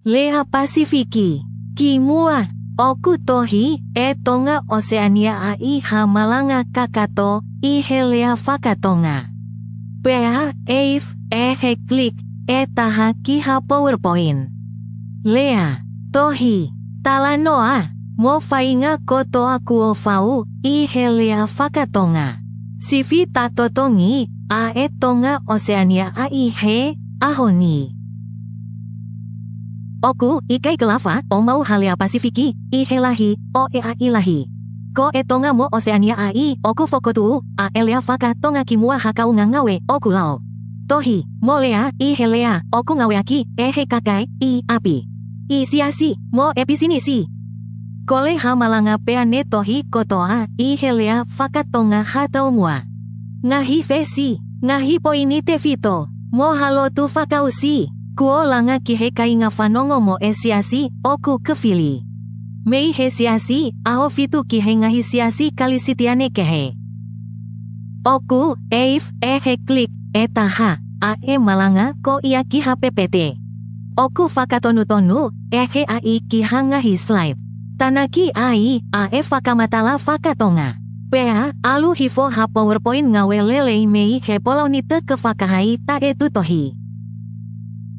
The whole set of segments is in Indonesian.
Lea Pasifiki. Kimua. Oku tohi, tonga Oceania ai hamalanga kakato, lea fakatonga. Pea, eif, klik, taha kiha PowerPoint. Lea, tohi, talanoa, mo fainga koto aku ofau, lea fakatonga. Sifi tatotongi, tonga Oceania ai ahoni. Oku, ikai kelava, mau halea Pasifiki, lahi, ilahi. Ko tonga mo Oceania ai, oku fokotu, lea faka tonga kimua hakau ngawe, oku lao. Tohi, mo lea, lea, oku ngawe aki, kakai, api. Siasi, mo episinisi. Kole hamalanga peane tohi kotoa, lea faka tonga hatau mua. Ngahi fesi, ngahi poinite fito, mo halo tu fakausi. Kuo langa kihekai ngafanongo mo siasi, oku kefili. Mei siasi, aho fitu kihengahi siasi kalisitiane kehe. Oku, eif, klik, taha, malanga ko ia kiha ppt. Oku fakatonu-tonu, ai kihangahi slide. Tanaki ai, fakamatala fakatonga. Pea, alu hifo ha PowerPoint ngawe lelei mei polaunite kefakahai ta tohi.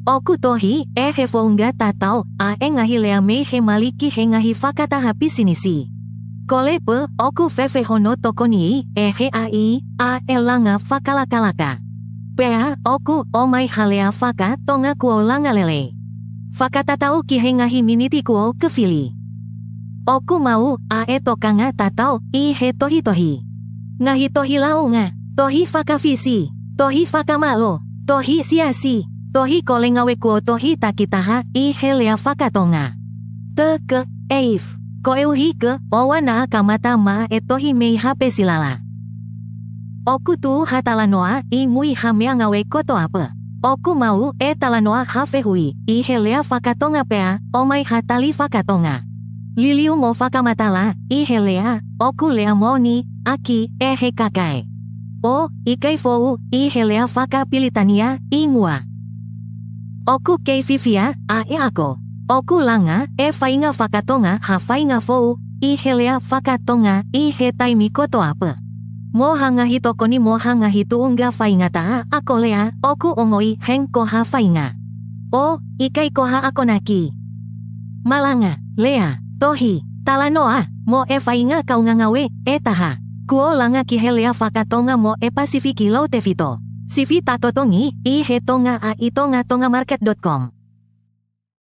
Oku tohi, hefonga tatau, ngahi lea mei maliki ngahi fakata hapisinisi. Kolepe, oku hono tokoni, ai, langa fakalakalaka. Pea, oku, omai halea faka tonga kuo langa lele. Fakatatau ngahi miniti kuo kefili. Oku mau, tokanga tatau, tohi. Ngahi tohi launga, tohi fakavisi, tohi fakamalo, tohi siasi. Tohi kole ngawe kuo tohi takitaha, lea fakatonga. Teke, eif, ko euhike, owana kamata ma tohi mei hape silala. Oku tu hatalanoa, ngui hamea ngawe koto apa. Oku mau, talanoa hafehui, lea fakatonga pea, omai hatali fakatonga. Liliu mo fakamatala, lea, oku lea moni, aki, kakai. O, ikai fou, lea fakapilitania, ngua. Oku kei fifia, ako. Oku langa, fainga fakatonga fainga fou, lea fakatonga, taimi koto apa. Mo hangahi tokoni mo hangahi tuunga fainga taa, ako lea, oku ongoi heng koha fainga. O, ikai koha akonaki. Malanga, lea, tohi, talanoa, mo fainga kau ngawe, taha. Kuo langa kihelea fakatonga mo Pasifiki lau tefito. Sifi tatotongi, tonga tongamarket.com